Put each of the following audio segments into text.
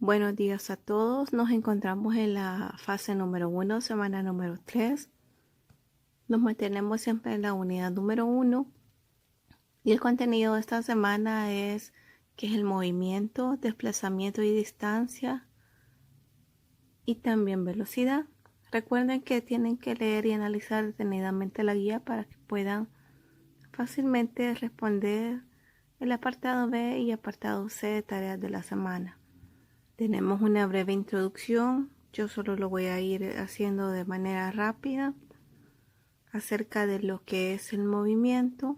Buenos días a todos. Nos encontramos en la fase número 1, semana número 3. Nos mantenemos siempre en la unidad número 1. Y el contenido de esta semana es qué es el movimiento, desplazamiento y distancia. Y también velocidad. Recuerden que tienen que leer y analizar detenidamente la guía para que puedan fácilmente responder el apartado B y apartado C de tareas de la semana. Tenemos una breve introducción, yo solo lo voy a ir haciendo de manera rápida acerca de lo que es el movimiento.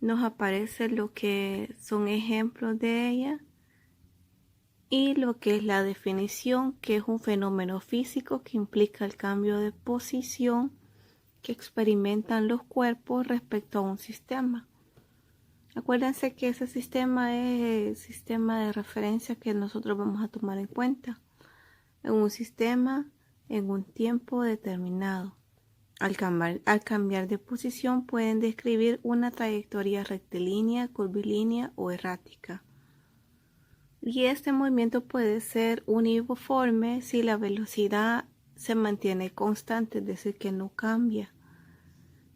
Nos aparece lo que son ejemplos de ella y lo que es la definición, que es un fenómeno físico que implica el cambio de posición que experimentan los cuerpos respecto a un sistema. Acuérdense que ese sistema es el sistema de referencia que nosotros vamos a tomar en cuenta en un sistema en un tiempo determinado. Al cambiar de posición pueden describir una trayectoria rectilínea, curvilínea o errática. Y este movimiento puede ser uniforme si la velocidad se mantiene constante, es decir, que no cambia.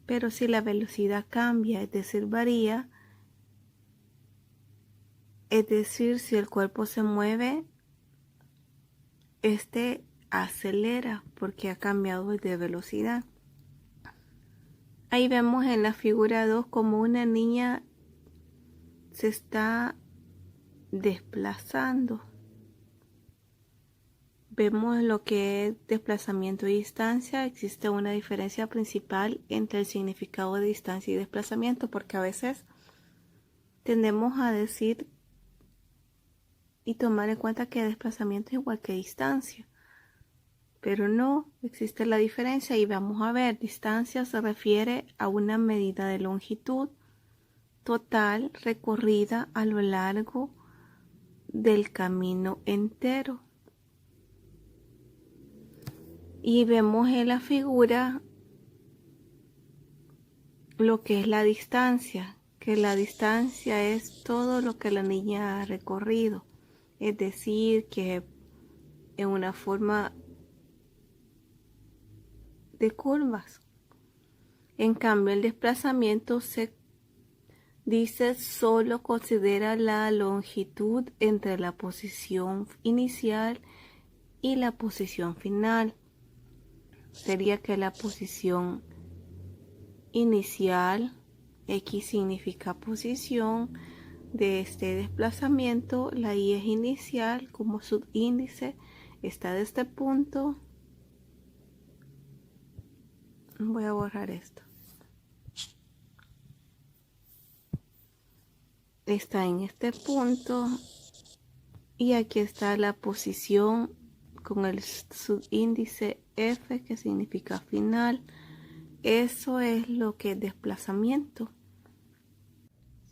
Pero si la velocidad cambia, es decir, varía, es decir, si el cuerpo se mueve, este acelera porque ha cambiado de velocidad. Ahí vemos en la figura 2 como una niña se está desplazando. Vemos lo que es desplazamiento y distancia. Existe una diferencia principal entre el significado de distancia y desplazamiento, porque a veces tendemos a decir y tomar en cuenta que desplazamiento es igual que distancia, pero no, existe la diferencia. Y vamos a ver, distancia se refiere a una medida de longitud total recorrida a lo largo del camino entero. Y vemos en la figura lo que es la distancia, que la distancia es todo lo que la niña ha recorrido, es decir, que en una forma de curvas. En cambio, el desplazamiento se dice solo considera la longitud entre la posición inicial y la posición final. Sería que la posición inicial, X significa posición de este desplazamiento, la Y es inicial, como subíndice está de este punto. Voy a borrar esto. Está en este punto y aquí está la posición con el subíndice F, que significa final. Eso es lo que es desplazamiento.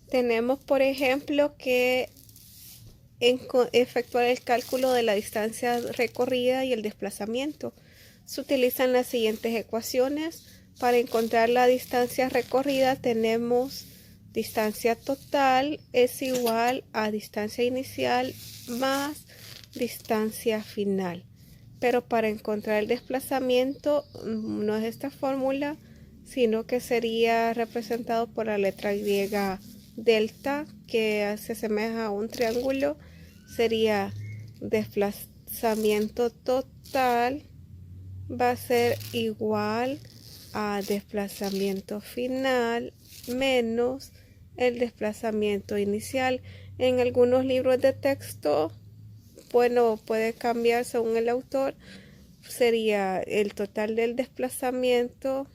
Tenemos, por ejemplo, que efectuar el cálculo de la distancia recorrida y el desplazamiento. Se utilizan las siguientes ecuaciones. Para encontrar la distancia recorrida tenemos distancia total es igual a distancia inicial más distancia final. Pero para encontrar el desplazamiento no es esta fórmula, sino que sería representado por la letra griega delta, que se asemeja a un triángulo. Sería desplazamiento total va a ser igual a desplazamiento final menos el desplazamiento inicial. En algunos libros de texto, bueno, puede cambiar según el autor, sería el total del desplazamiento.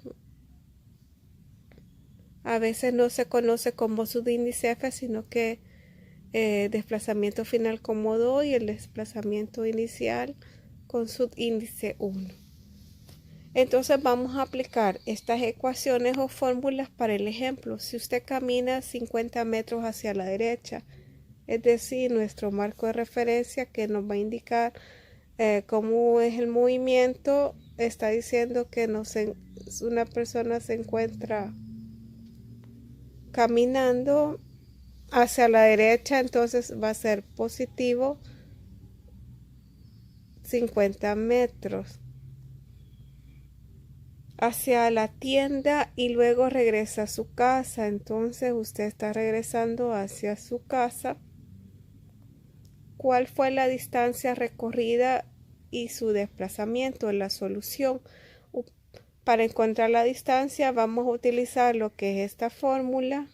A veces no se conoce como subíndice F, sino que desplazamiento final como 2 y el desplazamiento inicial con subíndice 1. Entonces vamos a aplicar estas ecuaciones o fórmulas para el ejemplo. Si usted camina 50 metros hacia la derecha, es decir, nuestro marco de referencia que nos va a indicar cómo es el movimiento, está diciendo que una persona se encuentra caminando Hacia la derecha entonces va a ser positivo 50 metros. Hacia la tienda y luego regresa a su casa. Entonces usted está regresando hacia su casa. ¿Cuál fue la distancia recorrida y su desplazamiento? La solución. Para encontrar la distancia vamos a utilizar lo que es esta fórmula,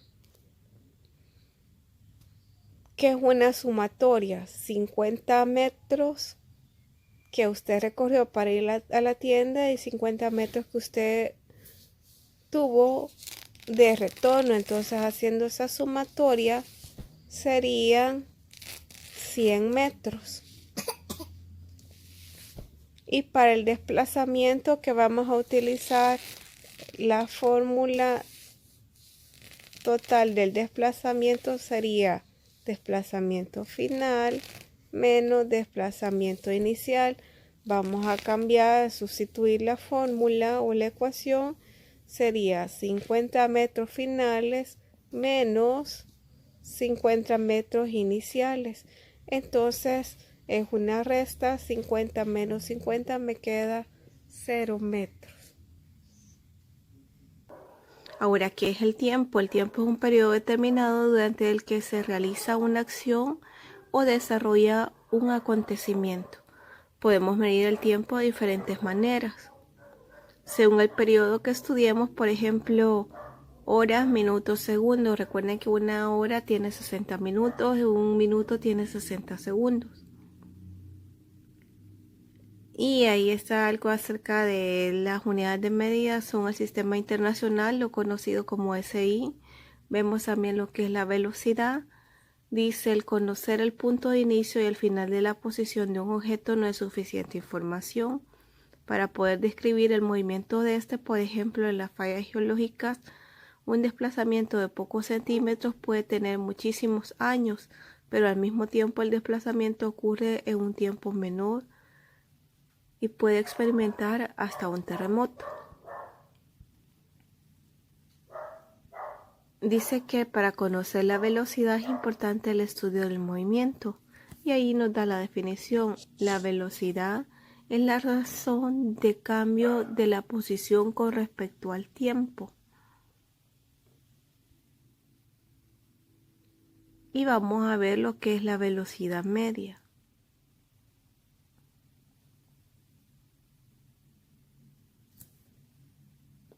que es una sumatoria. 50 metros que usted recorrió para ir a la tienda y 50 metros que usted tuvo de retorno. Entonces, haciendo esa sumatoria serían 100 metros. Y para el desplazamiento que vamos a utilizar la fórmula total del desplazamiento sería desplazamiento final menos desplazamiento inicial. Vamos a cambiar, sustituir la fórmula o la ecuación. Sería 50 metros finales menos 50 metros iniciales. Entonces es una resta. 50 menos 50 me queda 0 metros. Ahora, ¿qué es el tiempo? El tiempo es un periodo determinado durante el que se realiza una acción o desarrolla un acontecimiento. Podemos medir el tiempo de diferentes maneras. Según el periodo que estudiemos, por ejemplo, horas, minutos, segundos. Recuerden que una hora tiene 60 minutos y un minuto tiene 60 segundos. Y ahí está algo acerca de las unidades de medida. Son el sistema internacional, lo conocido como SI. Vemos también lo que es la velocidad. Dice, el conocer el punto de inicio y el final de la posición de un objeto no es suficiente información para poder describir el movimiento de este. Por ejemplo, en las fallas geológicas, un desplazamiento de pocos centímetros puede tener muchísimos años, pero al mismo tiempo el desplazamiento ocurre en un tiempo menor y puede experimentar hasta un terremoto. Dice que para conocer la velocidad es importante el estudio del movimiento, y ahí nos da la definición. La velocidad es la razón de cambio de la posición con respecto al tiempo. Y vamos a ver lo que es la velocidad media.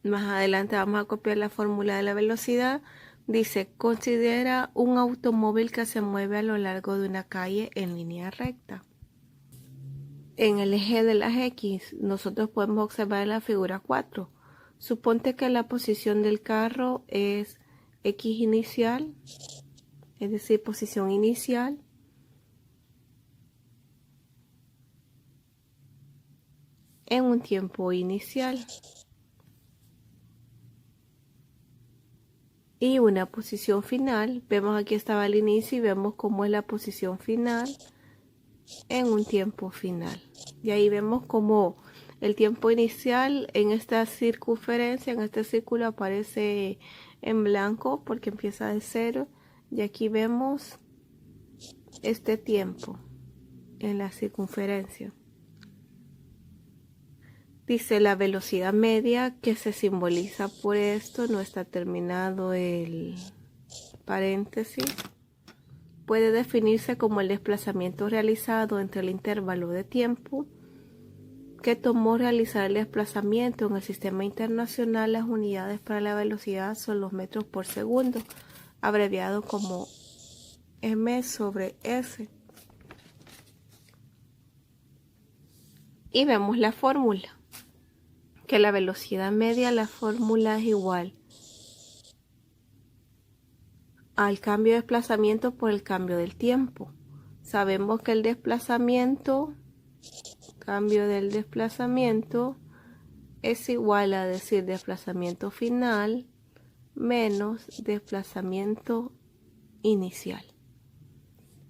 Más adelante vamos a copiar la fórmula de la velocidad. Dice, considera un automóvil que se mueve a lo largo de una calle en línea recta. En el eje de las X, nosotros podemos observar en la figura 4. Suponte que la posición del carro es X inicial, es decir, posición inicial, en un tiempo inicial, y una posición final. Vemos aquí estaba el inicio y vemos cómo es la posición final en un tiempo final. Y ahí vemos cómo el tiempo inicial en esta circunferencia, en este círculo, aparece en blanco porque empieza de 0. Y aquí vemos este tiempo en la circunferencia. Dice la velocidad media, que se simboliza por esto, no está terminado el paréntesis. Puede definirse como el desplazamiento realizado entre el intervalo de tiempo que tomó realizar el desplazamiento. En el sistema internacional, las unidades para la velocidad son los metros por segundo, abreviado como m/s. Y vemos la fórmula, que la velocidad media, la fórmula es igual al cambio de desplazamiento por el cambio del tiempo. Sabemos que el cambio del desplazamiento es igual a decir desplazamiento final menos desplazamiento inicial.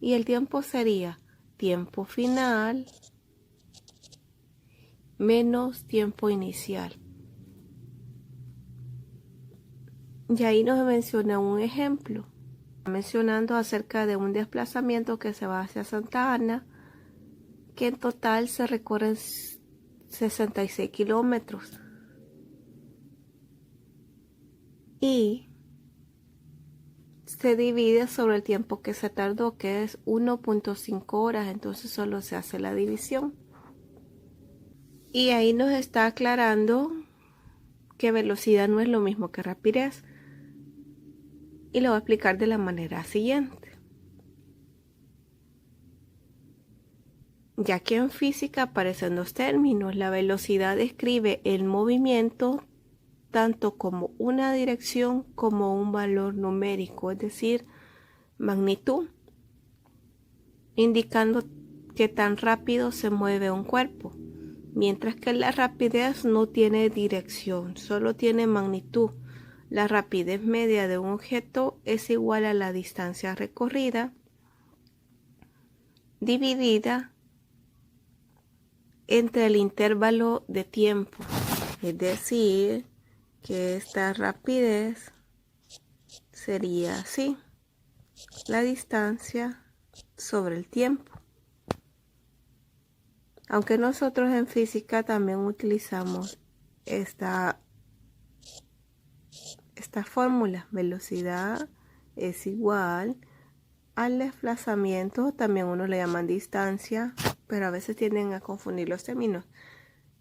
Y el tiempo sería tiempo final menos tiempo inicial. Y ahí nos menciona un ejemplo. mencionando acerca de un desplazamiento que se va hacia Santa Ana, que en total se recorren 66 kilómetros. Y se divide sobre el tiempo que se tardó, que es 1.5 horas, entonces solo se hace la división. Y ahí nos está aclarando que velocidad no es lo mismo que rapidez. Y lo voy a explicar de la manera siguiente. Ya que en física aparecen dos términos, la velocidad describe el movimiento tanto como una dirección como un valor numérico, es decir, magnitud, indicando qué tan rápido se mueve un cuerpo, mientras que la rapidez no tiene dirección, solo tiene magnitud. La rapidez media de un objeto es igual a la distancia recorrida dividida entre el intervalo de tiempo, es decir, que esta rapidez sería así, la distancia sobre el tiempo. Aunque nosotros en física también utilizamos esta fórmula, velocidad es igual al desplazamiento, también uno le llaman distancia, pero a veces tienden a confundir los términos,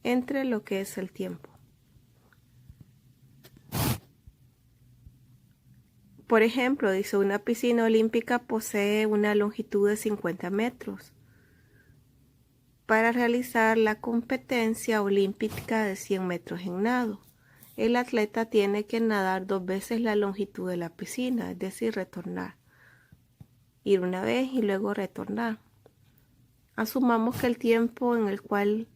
entre lo que es el tiempo. Por ejemplo, dice, una piscina olímpica posee una longitud de 50 metros. Para realizar la competencia olímpica de 100 metros en nado, el atleta tiene que nadar 2 veces la longitud de la piscina, es decir, retornar. Ir una vez y luego retornar. Asumamos que el tiempo en el cual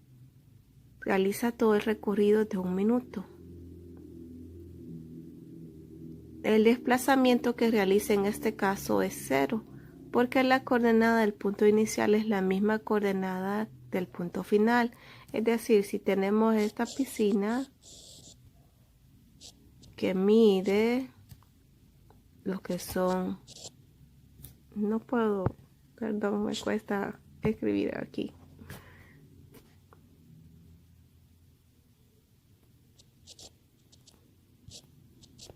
realiza todo el recorrido es de 1 minuto. El desplazamiento que realiza en este caso es 0, porque la coordenada del punto inicial es la misma coordenada del punto final. Es decir, si tenemos esta piscina que mide lo que son, no puedo, perdón, me cuesta escribir aquí.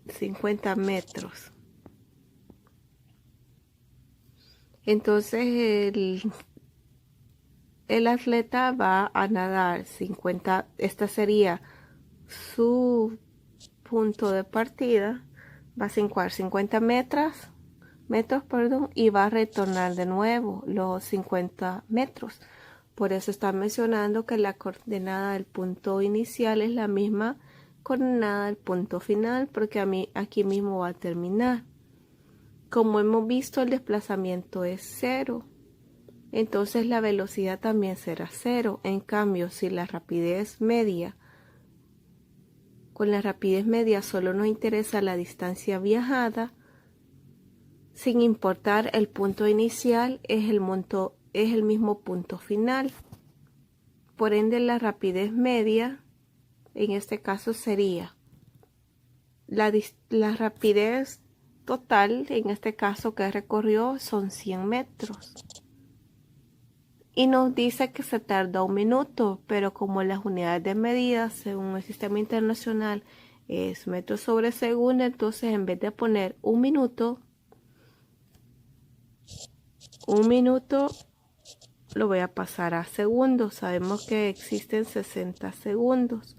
...50 metros. Entonces el atleta va a nadar 50, esta sería su punto de partida, va a 50 metros, y va a retornar de nuevo los 50 metros. Por eso está mencionando que la coordenada del punto inicial es la misma coordenada del punto final, porque aquí mismo va a terminar. Como hemos visto, el desplazamiento es 0. Entonces la velocidad también será 0. En cambio, si la rapidez media, con la rapidez media solo nos interesa la distancia viajada, sin importar el punto inicial, es el mismo punto final. Por ende, la rapidez media, en este caso sería la rapidez total, en este caso que recorrió, son 100 metros. Y nos dice que se tarda 1 minuto, pero como las unidades de medida según el sistema internacional es metros sobre segundo, entonces en vez de poner 1 minuto, lo voy a pasar a segundos. Sabemos que existen 60 segundos.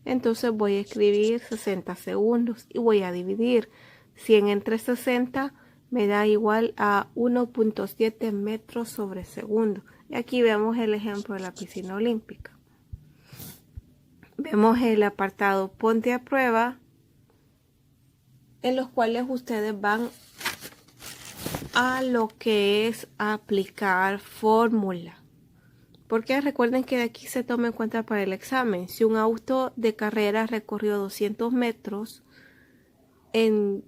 Entonces voy a escribir 60 segundos y voy a dividir 100 entre 60, me da igual a 1.7 metros sobre segundo. Y aquí vemos el ejemplo de la piscina olímpica. Vemos el apartado Ponte a prueba, en los cuales ustedes van a lo que es aplicar fórmula. Porque recuerden que de aquí se toma en cuenta para el examen. Si un auto de carrera recorrió 200 metros en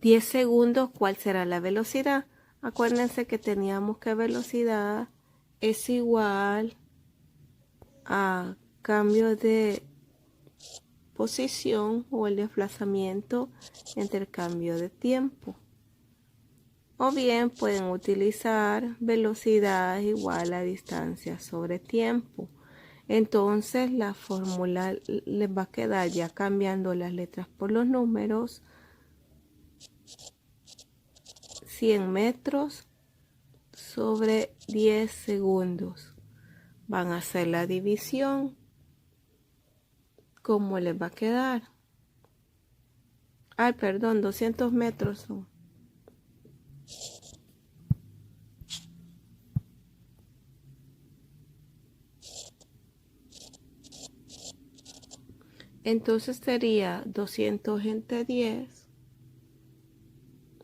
10 segundos, ¿cuál será la velocidad? Acuérdense que teníamos que velocidad es igual a cambio de posición o el desplazamiento entre el cambio de tiempo. O bien pueden utilizar velocidad igual a distancia sobre tiempo. Entonces la fórmula les va a quedar, ya cambiando las letras por los números, 100 metros sobre 10 segundos. Van a hacer la división. ¿Cómo les va a quedar? Ay, perdón, 200 metros son. Entonces sería 200 entre 10.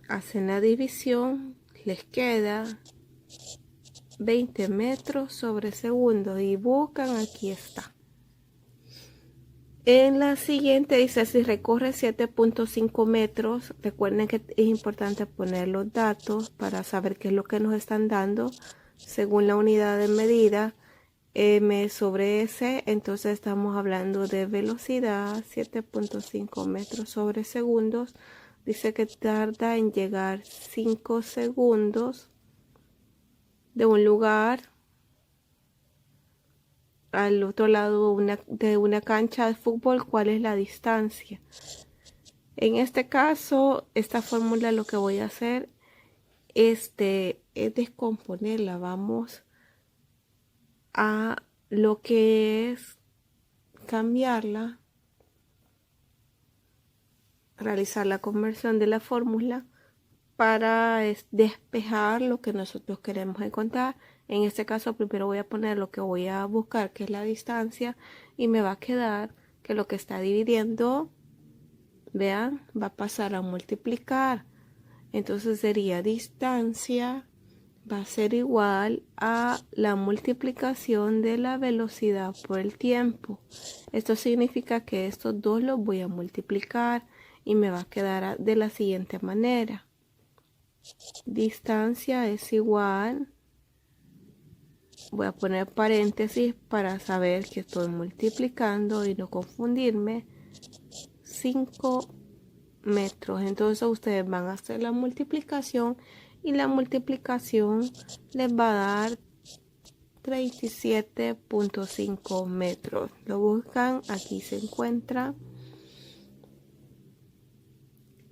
Hacen la división, les queda 20 metros sobre segundo y buscan, aquí está. En la siguiente dice, si recorre 7.5 metros, recuerden que es importante poner los datos para saber qué es lo que nos están dando según la unidad de medida. M sobre S, entonces estamos hablando de velocidad, 7.5 metros sobre segundos. Dice que tarda en llegar 5 segundos de un lugar al otro lado de una cancha de fútbol. ¿Cuál es la distancia? En este caso, esta fórmula lo que voy a hacer es descomponerla. Vamos a lo que es cambiarla, realizar la conversión de la fórmula para despejar lo que nosotros queremos encontrar. En este caso primero voy a poner lo que voy a buscar, que es la distancia, y me va a quedar que lo que está dividiendo, vean, va a pasar a multiplicar. Entonces sería distancia va a ser igual a la multiplicación de la velocidad por el tiempo. Esto significa que estos dos los voy a multiplicar y me va a quedar de la siguiente manera. Distancia es igual, voy a poner paréntesis para saber que estoy multiplicando y no confundirme, 5 metros. Entonces ustedes van a hacer la multiplicación y la multiplicación les va a dar 37.5 metros. Lo buscan, aquí se encuentra.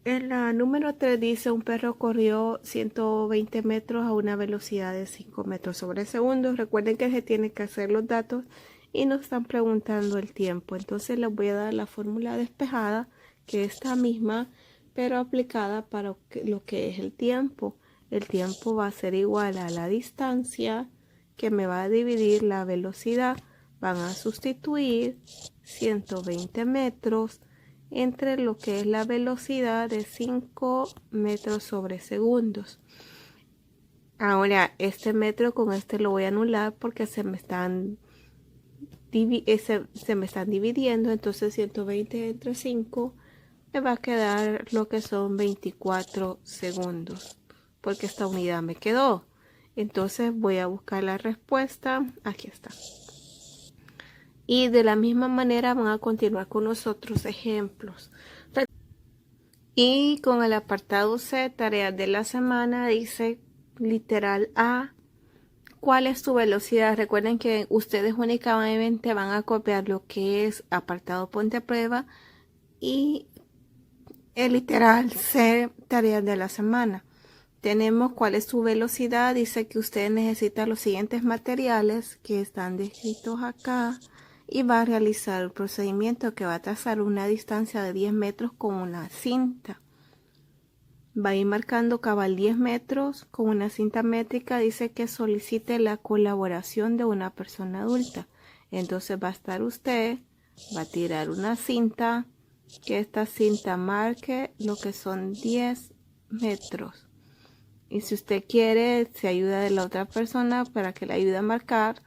En la número 3 dice un perro corrió 120 metros a una velocidad de 5 metros sobre segundo. Recuerden que se tienen que hacer los datos y nos están preguntando el tiempo. Entonces les voy a dar la fórmula despejada, que es esta misma, pero aplicada para lo que es el tiempo. El tiempo va a ser igual a la distancia, que me va a dividir la velocidad. Van a sustituir 120 metros entre lo que es la velocidad de 5 metros sobre segundos. Ahora, este metro con este lo voy a anular porque se me están dividiendo. Entonces 120 entre 5 me va a quedar lo que son 24 segundos, porque esta unidad me quedó. Entonces voy a buscar la respuesta. Aquí está. Y de la misma manera van a continuar con los otros ejemplos. Y con el apartado C, tareas de la semana, dice literal A, ¿cuál es tu velocidad? Recuerden que ustedes únicamente van a copiar lo que es apartado ponte a prueba y el literal C, tareas de la semana. Tenemos cuál es su velocidad. Dice que usted necesita los siguientes materiales que están descritos acá y va a realizar el procedimiento que va a trazar una distancia de 10 metros con una cinta. Va a ir marcando cabal 10 metros con una cinta métrica. Dice que solicite la colaboración de una persona adulta. Entonces va a estar usted, va a tirar una cinta, que esta cinta marque lo que son 10 metros. Y si usted quiere, se ayuda de la otra persona para que le ayude a marcar.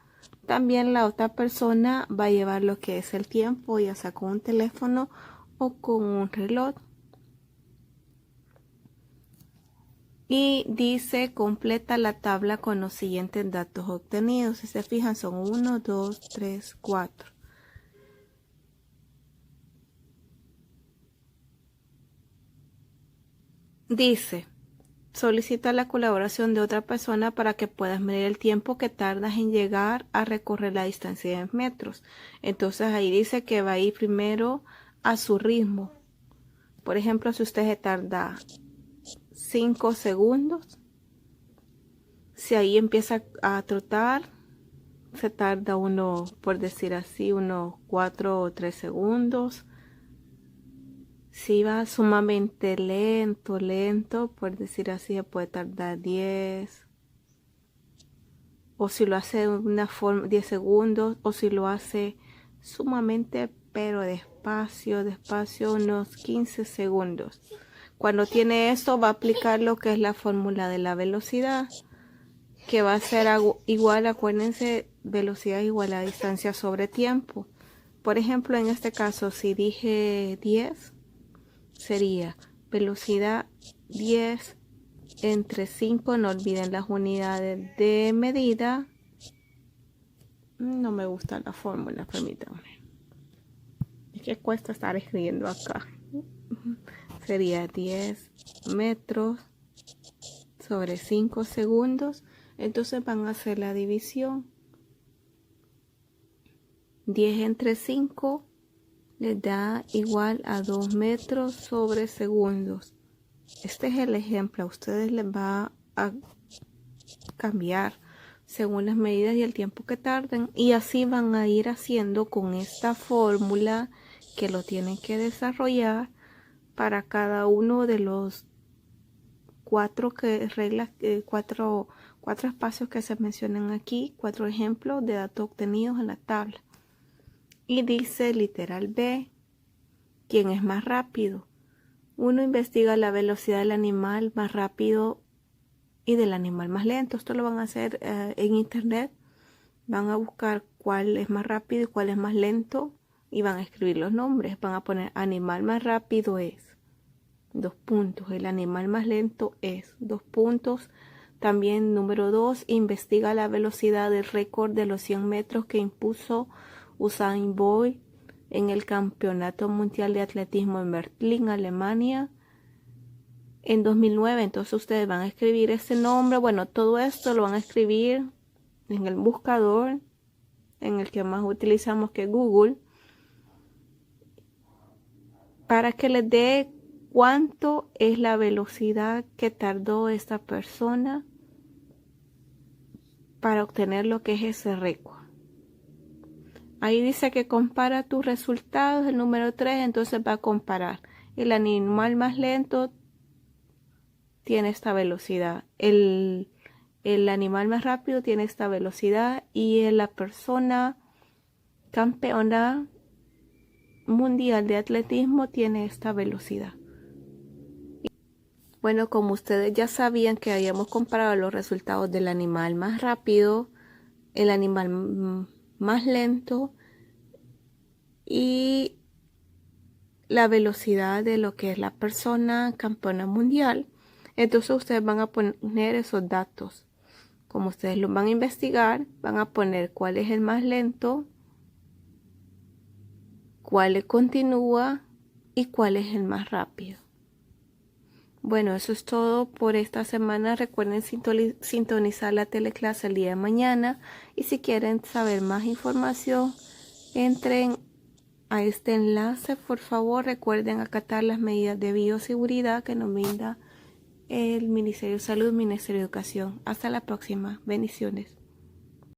También la otra persona va a llevar lo que es el tiempo, ya sea con un teléfono o con un reloj. Y dice, completa la tabla con los siguientes datos obtenidos. Si se fijan, son 1, 2, 3, 4. Dice, solicita la colaboración de otra persona para que puedas medir el tiempo que tardas en llegar a recorrer la distancia de metros. Entonces ahí dice que va a ir primero a su ritmo. Por ejemplo, si usted se tarda 5 segundos, si ahí empieza a trotar, se tarda por decir así, unos 4 o 3 segundos. Si va sumamente lento, por decir así, se puede tardar 10. O si lo hace de una forma 10 segundos, o si lo hace sumamente pero despacio, unos 15 segundos. Cuando tiene esto, va a aplicar lo que es la fórmula de la velocidad, que va a ser igual, acuérdense, velocidad igual a distancia sobre tiempo. Por ejemplo, en este caso, si dije 10, sería velocidad 10 entre 5, no olviden las unidades de medida. No me gusta la fórmula, permítanme. Es que cuesta estar escribiendo acá. Sería 10 metros sobre 5 segundos. Entonces van a hacer la división. 10 entre 5 les da igual a 2 metros sobre segundos. Este es el ejemplo. A ustedes les va a cambiar según las medidas y el tiempo que tarden. Y así van a ir haciendo con esta fórmula que lo tienen que desarrollar para cada uno de los cuatro espacios que se mencionan aquí, 4 ejemplos de datos obtenidos en la tabla. Y dice literal B, ¿quién es más rápido? Uno investiga la velocidad del animal más rápido y del animal más lento. Esto lo van a hacer en internet. Van a buscar cuál es más rápido y cuál es más lento y van a escribir los nombres. Van a poner animal más rápido es 2 puntos. El animal más lento es 2 puntos. También número 2, investiga la velocidad del récord de los 100 metros que impuso Usain Bolt en el Campeonato Mundial de Atletismo en Berlín, Alemania, en 2009. Entonces ustedes van a escribir ese nombre. Bueno, todo esto lo van a escribir en el buscador, en el que más utilizamos, que Google, para que les dé cuánto es la velocidad que tardó esta persona para obtener lo que es ese récord. Ahí dice que compara tus resultados, el número 3, entonces va a comparar. El animal más lento tiene esta velocidad, el animal más rápido tiene esta velocidad y la persona campeona mundial de atletismo tiene esta velocidad. Bueno, como ustedes ya sabían que habíamos comparado los resultados del animal más rápido, el animal más lento y la velocidad de lo que es la persona campeona mundial, entonces ustedes van a poner esos datos. Como ustedes los van a investigar, van a poner cuál es el más lento, cuál le continúa y cuál es el más rápido. Bueno, eso es todo por esta semana. Recuerden sintonizar la teleclase el día de mañana. Y si quieren saber más información, entren a este enlace. Por favor, recuerden acatar las medidas de bioseguridad que nos brinda el Ministerio de Salud, Ministerio de Educación. Hasta la próxima. Bendiciones.